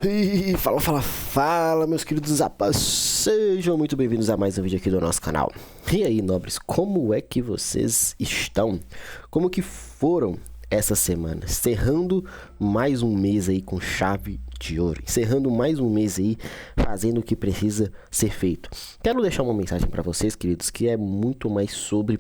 E fala, meus queridos zapas, sejam muito bem-vindos a mais um vídeo aqui do nosso canal. E aí, nobres, como é que vocês estão? Como que foram essa semana? Encerrando mais um mês aí com chave de ouro, encerrando mais um mês aí fazendo o que precisa ser feito. Quero deixar uma mensagem para vocês, queridos, que é muito mais sobre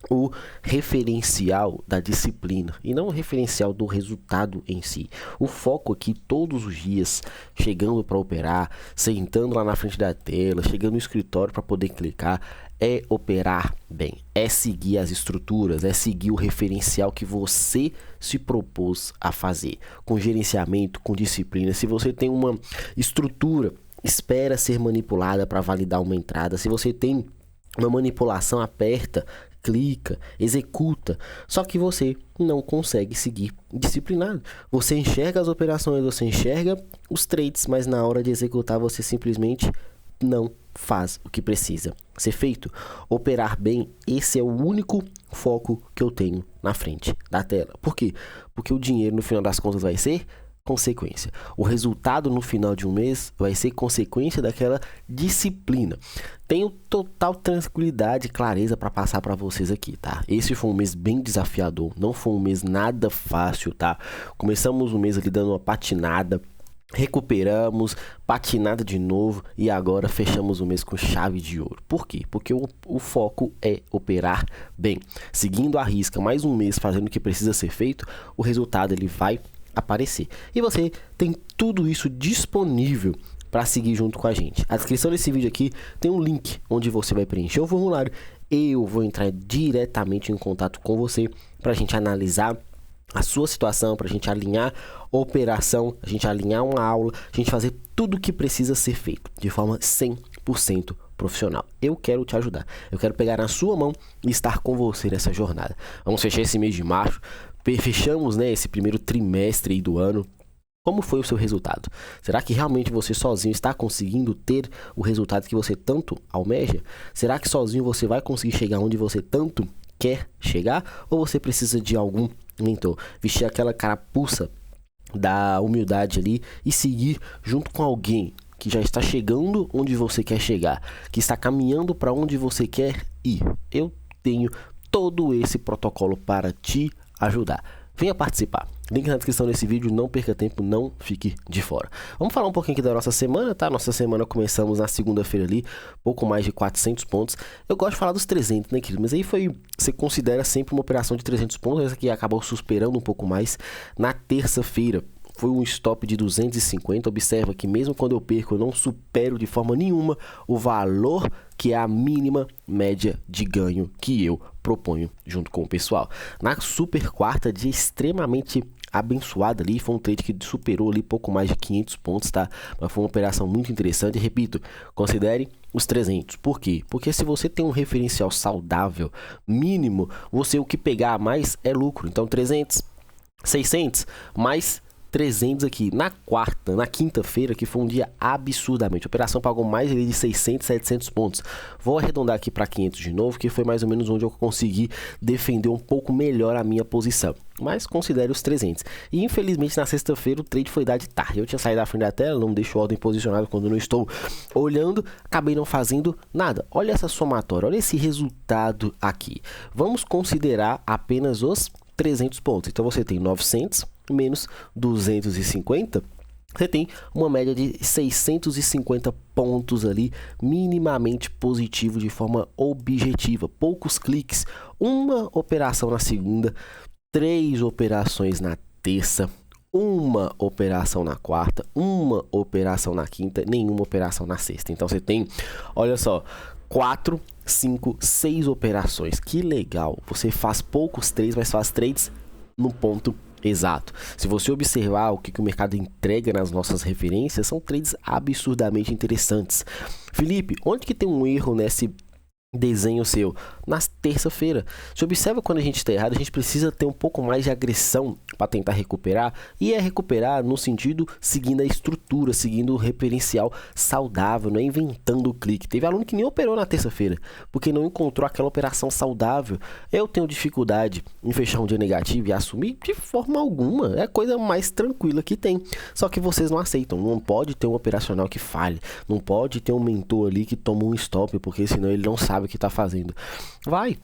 o referencial da disciplina e não o referencial do resultado em si. O foco aqui todos os dias, chegando para operar, sentando lá na frente da tela, chegando no escritório para poder clicar, é operar bem, é seguir as estruturas, é seguir o referencial que você se propôs a fazer, com gerenciamento, com disciplina. Se você tem uma estrutura, espera ser manipulada para validar uma entrada. Se você tem uma manipulação, aperta, clica, executa, só que você não consegue seguir disciplinado. Você enxerga as operações, você enxerga os trades, mas na hora de executar você simplesmente não faz o que precisa ser feito. Operar bem, esse é o único foco que eu tenho na frente da tela. Por quê? Porque o dinheiro no final das contas vai ser consequência. O resultado no final de um mês vai ser consequência daquela disciplina. Tenho total tranquilidade e clareza para passar para vocês aqui, tá? Esse foi um mês bem desafiador, não foi um mês nada fácil, tá? Começamos o mês ali dando uma patinada, recuperamos, patinada de novo e agora fechamos o mês com chave de ouro. Por quê? Porque o foco é operar bem. Seguindo a risca, mais um mês fazendo o que precisa ser feito, o resultado ele vai aparecer. E você tem tudo isso disponível para seguir junto com a gente. A descrição desse vídeo aqui tem um link onde você vai preencher o formulário. Eu vou entrar diretamente em contato com você para a gente analisar a sua situação, para a gente alinhar a operação, a gente alinhar uma aula, a gente fazer tudo o que precisa ser feito de forma 100% profissional. Eu quero te ajudar, eu quero pegar na sua mão e estar com você nessa jornada. Vamos fechar esse mês de março, fechamos, né, esse primeiro trimestre aí do ano. Como foi o seu resultado? Será que realmente você sozinho está conseguindo ter o resultado que você tanto almeja? Será que sozinho você vai conseguir chegar onde você tanto quer chegar? Ou você precisa de algum mentor? Vestir aquela carapuça da humildade ali e seguir junto com alguém que já está chegando onde você quer chegar, que está caminhando para onde você quer ir. Eu tenho todo esse protocolo para te ajudar. Venha participar. Link na descrição desse vídeo, não perca tempo, não fique de fora. Vamos falar um pouquinho aqui da nossa semana, tá? Nossa semana começamos na segunda-feira ali, pouco mais de 400 pontos. Eu gosto de falar dos 300, né, querido? Mas aí você considera sempre uma operação de 300 pontos, essa aqui acabou superando um pouco mais na terça-feira. Foi um stop de 250, observa que mesmo quando eu perco, eu não supero de forma nenhuma o valor que é a mínima média de ganho que eu proponho junto com o pessoal. Na super quarta, dia extremamente abençoada ali, foi um trade que superou ali pouco mais de 500 pontos, tá? Mas foi uma operação muito interessante, repito, considere os 300. Por quê? Porque se você tem um referencial saudável, mínimo, você o que pegar a mais é lucro. Então 300, 600, mais 300 aqui na quinta-feira, que foi um dia absurdamente. A operação pagou mais de 600, 700 pontos. Vou arredondar aqui para 500 de novo, que foi mais ou menos onde eu consegui defender um pouco melhor a minha posição. Mas considere os 300. E infelizmente na sexta-feira o trade foi dar de tarde. Eu tinha saído da frente da tela, não deixo ordem posicionada quando não estou olhando, acabei não fazendo nada. Olha essa somatória, olha esse resultado aqui. Vamos considerar apenas os 300 pontos. Então você tem 900 menos 250, você tem uma média de 650 pontos ali, minimamente positivo de forma objetiva. Poucos cliques, uma operação na segunda, 3 operações na terça, uma operação na quarta, uma operação na quinta, nenhuma operação na sexta. Então você tem, olha só, 4, 5, 6 operações. Que legal! Você faz poucos trades, mas faz trades no ponto exato. Se você observar o que o mercado entrega nas nossas referências, são trades absurdamente interessantes. Felipe, onde que tem um erro desenho seu na terça-feira. Você observa quando a gente está errado, a gente precisa ter um pouco mais de agressão para tentar recuperar, e é recuperar no sentido seguindo a estrutura, seguindo o referencial saudável, não é inventando o clique. Teve aluno que nem operou na terça-feira, porque não encontrou aquela operação saudável. Eu tenho dificuldade em fechar um dia negativo e assumir de forma alguma, é a coisa mais tranquila que tem. Só que vocês não aceitam, não pode ter um operacional que falhe, não pode ter um mentor ali que toma um stop, porque senão ele não sabe o que está fazendo. Vai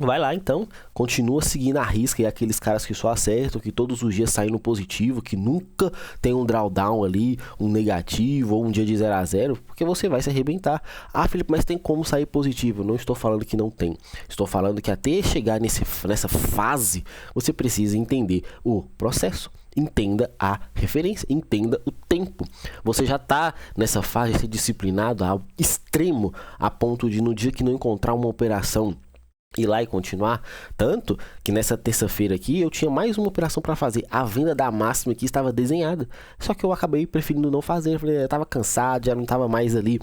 lá então, continua seguindo a risca, e aqueles caras que só acertam, que todos os dias saem no positivo, que nunca tem um drawdown ali, um negativo ou um dia de 0 a 0, porque você vai se arrebentar. Ah, Felipe, mas tem como sair positivo? Não estou falando que não tem, estou falando que até chegar nessa fase, você precisa entender o processo. Entenda a referência, entenda o tempo. Você já está nessa fase de ser disciplinado ao extremo, a ponto de no dia que não encontrar uma operação, ir lá e continuar. Tanto que nessa terça-feira aqui eu tinha mais uma operação para fazer. A venda da máxima aqui estava desenhada, só que eu acabei preferindo não fazer. Eu falei, eu estava cansado, já não estava mais ali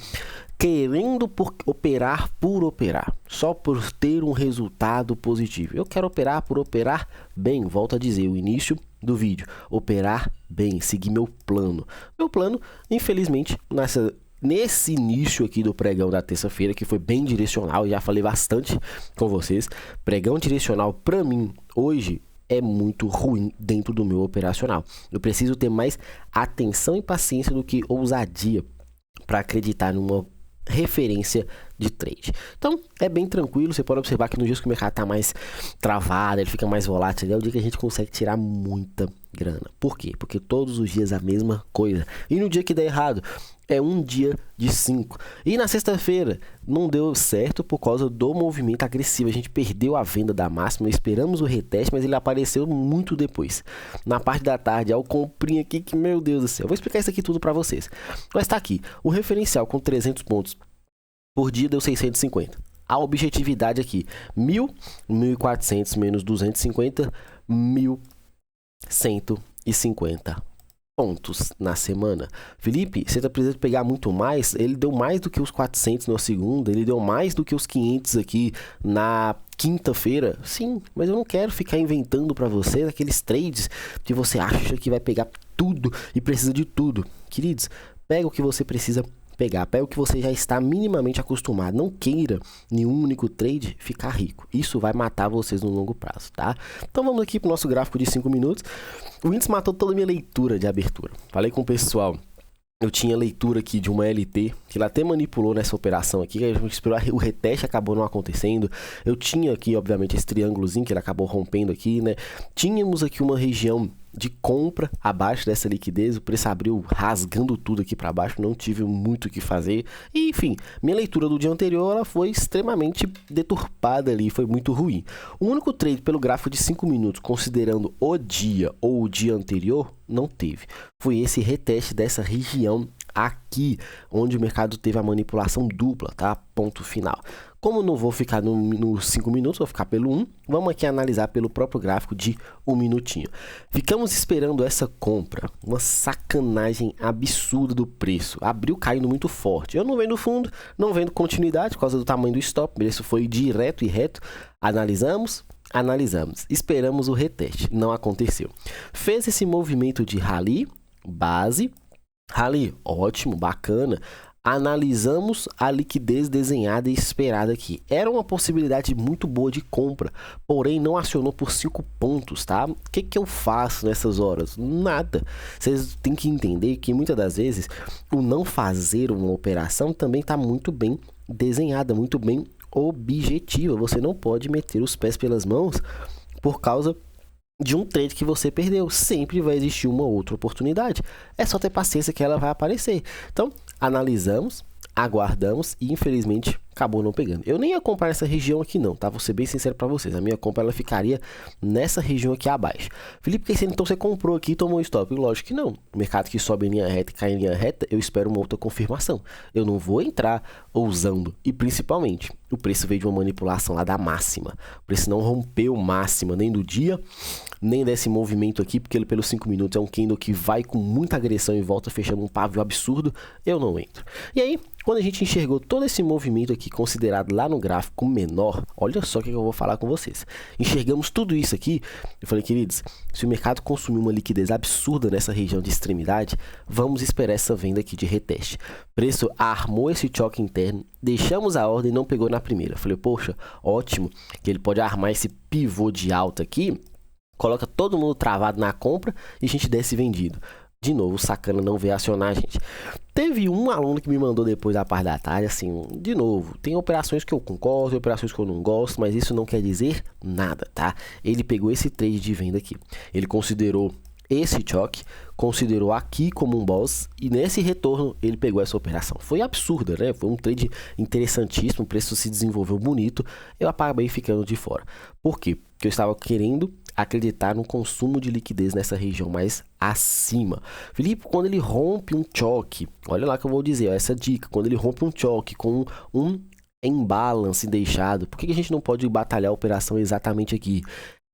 querendo operar por operar, só por ter um resultado positivo. Eu quero operar por operar bem. Volto a dizer, o início do vídeo, operar bem, seguir meu plano. Meu plano, infelizmente, nesse início aqui do pregão da terça-feira, que foi bem direcional, já falei bastante com vocês, pregão direcional para mim hoje é muito ruim dentro do meu operacional. Eu preciso ter mais atenção e paciência do que ousadia para acreditar numa referência de trade. Então é bem tranquilo. Você pode observar que nos dias que o mercado está mais travado, ele fica mais volátil, é o dia que a gente consegue tirar muita grana. Por quê? Porque todos os dias a mesma coisa, e no dia que der errado é um dia de 5. E na sexta-feira não deu certo por causa do movimento agressivo. A gente perdeu a venda da máxima, esperamos o reteste, mas ele apareceu muito depois. Na parte da tarde, ao comprinho aqui, que meu Deus do céu. Eu vou explicar isso aqui tudo para vocês. Mas tá aqui, o referencial com 300 pontos por dia deu 650. A objetividade aqui, 1.000, 1.400 menos 250, 1.150 pontos na semana. Felipe, você tá precisando pegar muito mais? Ele deu mais do que os 400 na segunda, ele deu mais do que os 500 aqui na quinta-feira. Sim, mas eu não quero ficar inventando para vocês aqueles trades que você acha que vai pegar tudo e precisa de tudo. Queridos, pega o que você precisa pegar, pega o que você já está minimamente acostumado. Não queira em um único trade ficar rico. Isso vai matar vocês no longo prazo, tá? Então vamos aqui para o nosso gráfico de 5 minutos. O índice matou toda a minha leitura de abertura. Falei com o pessoal, eu tinha leitura aqui de uma LT, que ela até manipulou nessa operação aqui, que a gente esperou, o reteste acabou não acontecendo. Eu tinha aqui, obviamente, esse triângulozinho que ele acabou rompendo aqui, né? Tínhamos aqui uma região de compra abaixo dessa liquidez, o preço abriu rasgando tudo aqui para baixo, não tive muito o que fazer. E, enfim, minha leitura do dia anterior ela foi extremamente deturpada ali, foi muito ruim. O único trade pelo gráfico de 5 minutos, considerando o dia ou o dia anterior, não teve. Foi esse reteste dessa região aqui, onde o mercado teve a manipulação dupla, tá? Ponto final. Como não vou ficar nos 5 minutos, vou ficar pelo 1, vamos aqui analisar pelo próprio gráfico de 1 minutinho. Ficamos esperando essa compra, uma sacanagem absurda do preço, abriu caindo muito forte. Eu não vendo fundo, não vendo continuidade por causa do tamanho do stop, o preço foi direto e reto, analisamos, esperamos o reteste, não aconteceu. Fez esse movimento de rally, base, rally, ótimo, bacana. Analisamos a liquidez desenhada e esperada aqui. Era uma possibilidade muito boa de compra, porém não acionou por 5 pontos, tá? O que eu faço nessas horas? Nada. Vocês têm que entender que muitas das vezes o não fazer uma operação também está muito bem desenhada, muito bem objetiva. Você não pode meter os pés pelas mãos por causa de um trade que você perdeu. Sempre vai existir uma outra oportunidade. É só ter paciência que ela vai aparecer. Então, analisamos, aguardamos e infelizmente acabou não pegando. Eu nem ia comprar essa região aqui não, tá? Vou ser bem sincero para vocês. A minha compra ela ficaria nessa região aqui abaixo. Felipe, então você comprou aqui e tomou stop? Lógico que não. O mercado que sobe em linha reta e cai em linha reta, eu espero uma outra confirmação. Eu não vou entrar ousando. E principalmente, o preço veio de uma manipulação lá da máxima. O preço não rompeu máxima nem do dia, nem desse movimento aqui, porque ele pelos 5 minutos é um candle que vai com muita agressão e volta fechando um pavio absurdo. Eu não entro. E aí, quando a gente enxergou todo esse movimento aqui aqui considerado lá no gráfico menor, olha só o que eu vou falar com vocês. Enxergamos tudo isso aqui, eu falei, queridos, se o mercado consumir uma liquidez absurda nessa região de extremidade, vamos esperar essa venda aqui de reteste. Preço armou esse choque interno, deixamos a ordem e não pegou na primeira. Eu falei, poxa, ótimo, que ele pode armar esse pivô de alta aqui, coloca todo mundo travado na compra e a gente desce vendido. De novo, o sacana não veio acionar a gente. Teve um aluno que me mandou depois da parte da tarde, assim, de novo, tem operações que eu concordo, tem operações que eu não gosto, mas isso não quer dizer nada, tá? Ele pegou esse trade de venda aqui. Ele considerou esse choque, considerou aqui como um boss e nesse retorno ele pegou essa operação. Foi absurda, né? Foi um trade interessantíssimo, o preço se desenvolveu bonito, eu acabei ficando de fora. Por quê? Porque eu estava querendo acreditar no consumo de liquidez nessa região mais acima. Felipe, quando ele rompe um choque, olha lá que eu vou dizer, ó, essa dica, quando ele rompe um choque com um imbalance deixado, por que a gente não pode batalhar a operação exatamente aqui?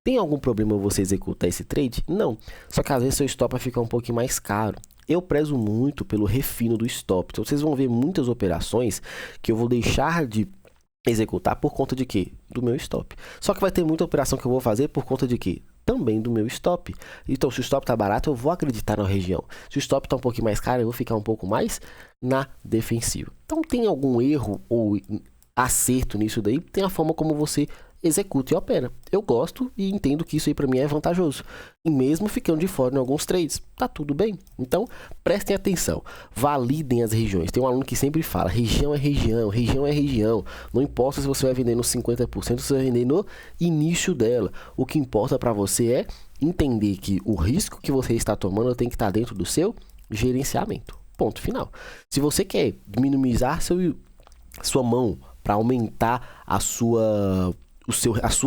Tem algum problema você executar esse trade? Não, só que às vezes seu stop vai ficar um pouquinho mais caro. Eu prezo muito pelo refino do stop, então vocês vão ver muitas operações que eu vou deixar de executar por conta de quê? Do meu stop. Só que vai ter muita operação que eu vou fazer por conta de quê? Também do meu stop. Então, se o stop tá barato, eu vou acreditar na região. Se o stop tá um pouquinho mais caro, eu vou ficar um pouco mais na defensiva. Então, tem algum erro ou acerto nisso daí? Tem a forma como você executa e opera. Eu gosto e entendo que isso aí para mim é vantajoso. E mesmo ficando de fora em alguns trades, tá tudo bem. Então, prestem atenção. Validem as regiões. Tem um aluno que sempre fala, região é região, região é região. Não importa se você vai vender no 50% ou se você vai vender no início dela. O que importa para você é entender que o risco que você está tomando tem que estar dentro do seu gerenciamento. Ponto final. Se você quer minimizar sua mão para aumentar a sua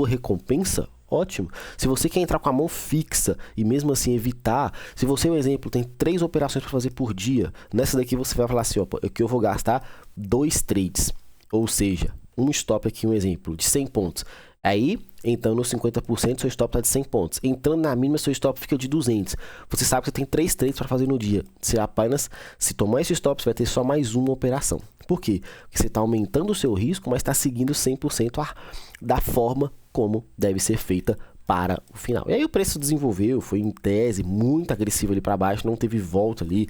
recompensa, ótimo. Se você quer entrar com a mão fixa e mesmo assim evitar, se você, por exemplo, tem 3 operações para fazer por dia, nessa daqui você vai falar assim, ó, que eu vou gastar 2 trades, ou seja, um stop aqui, um exemplo, de 100 pontos. Aí, entrando nos 50%, seu stop está de 100 pontos. Entrando na mínima, seu stop fica de 200. Você sabe que você tem 3 trades para fazer no dia. Você apenas, se tomar esse stop, você vai ter só mais uma operação. Por quê? Porque você está aumentando o seu risco, mas está seguindo 100% da forma como deve ser feita para o final. E aí o preço desenvolveu, foi em tese muito agressivo ali para baixo, não teve volta ali.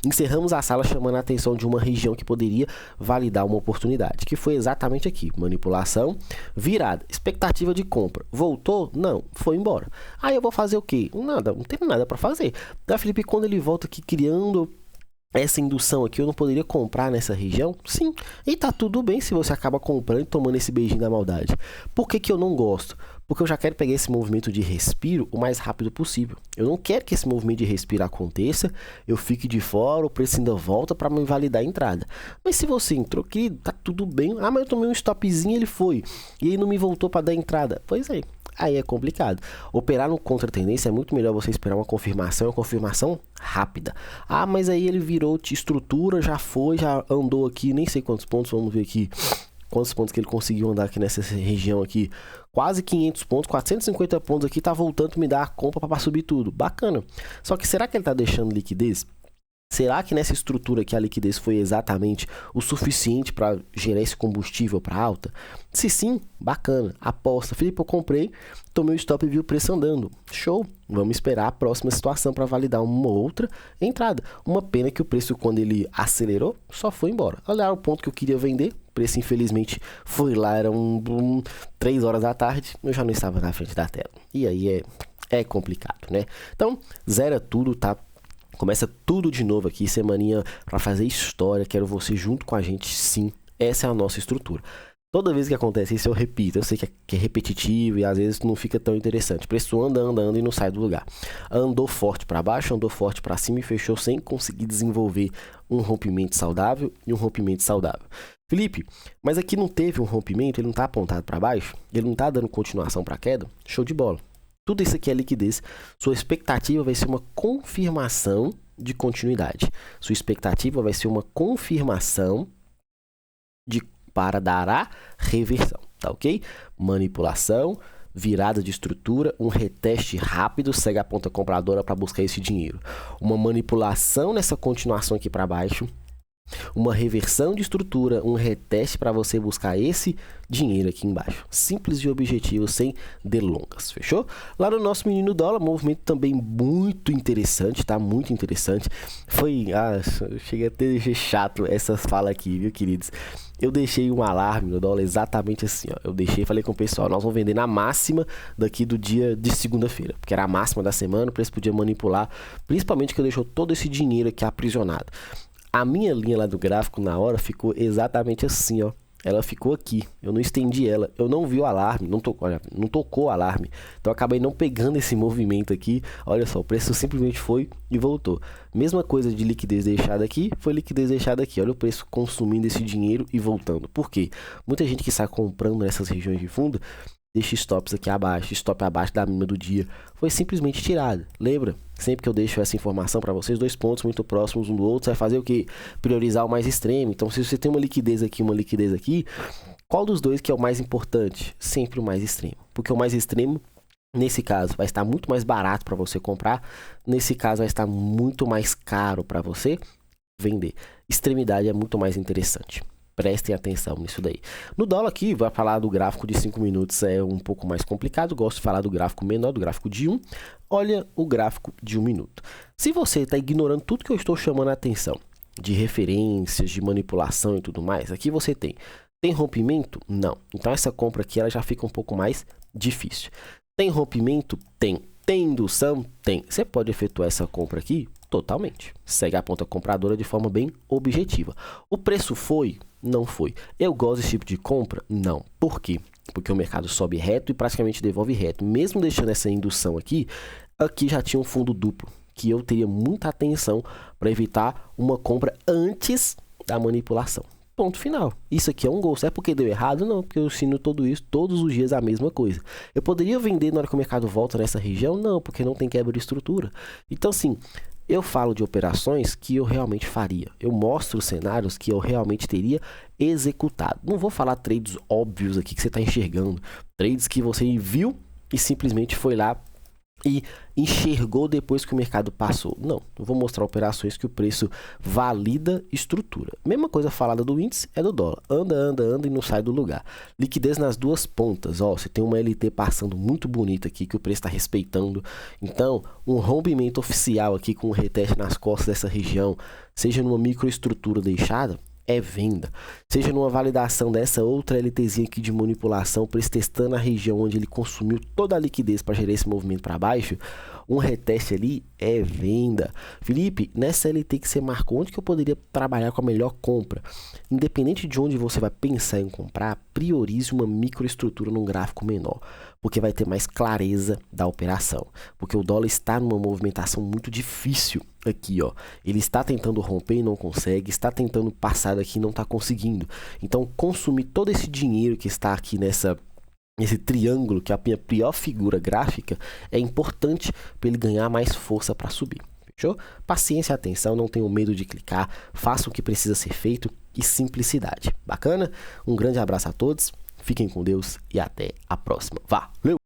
Encerramos a sala chamando a atenção de uma região que poderia validar uma oportunidade, que foi exatamente aqui, manipulação, virada, expectativa de compra. Voltou? Não, foi embora. Aí eu vou fazer o quê? Nada, não tem nada para fazer. Da Felipe, quando ele volta aqui criando essa indução aqui, eu não poderia comprar nessa região? Sim, e tá tudo bem se você acaba comprando e tomando esse beijinho da maldade. Por que que eu não gosto? Porque eu já quero pegar esse movimento de respiro o mais rápido possível. Eu não quero que esse movimento de respiro aconteça, eu fique de fora, o preço ainda volta para me invalidar a entrada. Mas se você entrou, querido, tá tudo bem. Ah, mas eu tomei um stopzinho, ele foi. E aí não me voltou para dar entrada. Pois é. Aí é complicado. Operar no contra-tendência é muito melhor você esperar uma confirmação rápida. Ah, mas aí ele virou estrutura, já foi, já andou aqui, nem sei quantos pontos, vamos ver aqui quantos pontos que ele conseguiu andar aqui nessa região aqui. Quase 500 pontos, 450 pontos aqui, tá voltando a me dar a compra para subir tudo. Bacana. Só que será que ele tá deixando liquidez? Será que nessa estrutura aqui a liquidez foi exatamente o suficiente para gerar esse combustível para alta? Se sim, bacana, aposta. Felipe, eu comprei, tomei o stop e vi o preço andando. Show! Vamos esperar a próxima situação para validar uma outra entrada. Uma pena que o preço, quando ele acelerou, só foi embora. Olha o ponto que eu queria vender. O preço, infelizmente, foi lá, eram 3 horas da tarde, eu já não estava na frente da tela. E aí é complicado, né? Então, zera tudo, tá? Começa tudo de novo aqui, semaninha para fazer história, quero você junto com a gente, sim, essa é a nossa estrutura. Toda vez que acontece isso eu repito, eu sei que é repetitivo e às vezes não fica tão interessante. O preço anda e não sai do lugar. Andou forte para baixo, andou forte para cima e fechou sem conseguir desenvolver um rompimento saudável e um rompimento saudável. Felipe, mas aqui não teve um rompimento, ele não está apontado para baixo, ele não está dando continuação para queda? Show de bola. Tudo isso aqui é liquidez. Sua expectativa vai ser uma confirmação de continuidade. Sua expectativa vai ser uma confirmação para dar a reversão, tá ok? Manipulação, virada de estrutura, um reteste rápido, segue a ponta compradora para buscar esse dinheiro. Uma manipulação nessa continuação aqui para baixo, uma reversão de estrutura, um reteste para você buscar esse dinheiro aqui embaixo. Simples e objetivo, sem delongas, fechou? Lá no nosso menino dólar, movimento também muito interessante, tá? Muito interessante. Foi, chega a ter chato essas falas aqui, viu, queridos? Eu deixei um alarme no dólar exatamente assim, ó. Eu deixei e falei com o pessoal, nós vamos vender na máxima daqui do dia de segunda-feira, porque era a máxima da semana, o preço podia manipular, principalmente que eu deixou todo esse dinheiro aqui aprisionado. A minha linha lá do gráfico na hora ficou exatamente assim, ó. Ela ficou aqui, eu não estendi ela, eu não vi o alarme, não tocou o alarme, então eu acabei não pegando esse movimento aqui. Olha só, o preço simplesmente foi e voltou. Mesma coisa de liquidez deixada aqui, foi liquidez deixada aqui. Olha o preço consumindo esse dinheiro e voltando. Por quê? Muita gente que está comprando nessas regiões de fundo deixa stops aqui abaixo, stop abaixo da mínima do dia, foi simplesmente tirado. Lembra? Sempre que eu deixo essa informação para vocês, dois pontos muito próximos um do outro, você vai fazer o que? Priorizar o mais extremo. Então, se você tem uma liquidez aqui, qual dos dois que é o mais importante? Sempre o mais extremo. Porque o mais extremo, nesse caso, vai estar muito mais barato para você comprar, nesse caso vai estar muito mais caro para você vender. Extremidade é muito mais interessante. Prestem atenção nisso daí. No dólar aqui, vai falar do gráfico de 5 minutos, é um pouco mais complicado. Gosto de falar do gráfico menor, do gráfico de 1. Olha o gráfico de 1 minuto. Se você está ignorando tudo que eu estou chamando a atenção, de referências, de manipulação e tudo mais, aqui você tem rompimento? Não. Então essa compra aqui ela já fica um pouco mais difícil. Tem rompimento? Tem. Tem indução? Tem. Você pode efetuar essa compra aqui totalmente. Segue a ponta compradora de forma bem objetiva. O preço foi? Não foi. Eu gosto desse tipo de compra? Não. Por quê? Porque o mercado sobe reto e praticamente devolve reto. Mesmo deixando essa indução aqui, aqui já tinha um fundo duplo, que eu teria muita atenção para evitar uma compra antes da manipulação. Ponto final. Isso aqui é um gol. É porque deu errado? Não, porque eu ensino tudo isso todos os dias a mesma coisa. Eu poderia vender na hora que o mercado volta nessa região? Não, porque não tem quebra de estrutura. Então, assim, eu falo de operações que eu realmente faria. Eu mostro cenários que eu realmente teria executado. Não vou falar trades óbvios aqui que você está enxergando. Trades que você viu e simplesmente foi lá e enxergou depois que o mercado passou. Não, eu vou mostrar operações que o preço valida estrutura. Mesma coisa falada do índice é do dólar. Anda e não sai do lugar. Liquidez nas duas pontas. Ó, você tem uma LT passando muito bonita aqui que o preço está respeitando. Então, um rompimento oficial aqui com um reteste nas costas dessa região, seja numa microestrutura deixada, é venda. Seja numa validação dessa outra LTzinha aqui de manipulação, preço testando a região onde ele consumiu toda a liquidez para gerar esse movimento para baixo, um reteste ali é venda. Felipe, nessa LT que você marcou, onde que eu poderia trabalhar com a melhor compra? Independente de onde você vai pensar em comprar, priorize uma microestrutura num gráfico menor, porque vai ter mais clareza da operação. Porque o dólar está numa movimentação muito difícil aqui, ó. Ele está tentando romper e não consegue, está tentando passar daqui e não está conseguindo. Então, consumir todo esse dinheiro que está aqui nesse triângulo, que é a minha pior figura gráfica, é importante para ele ganhar mais força para subir. Fechou? Paciência e atenção, não tenham medo de clicar, faça o que precisa ser feito e simplicidade. Bacana? Um grande abraço a todos, fiquem com Deus e até a próxima. Valeu!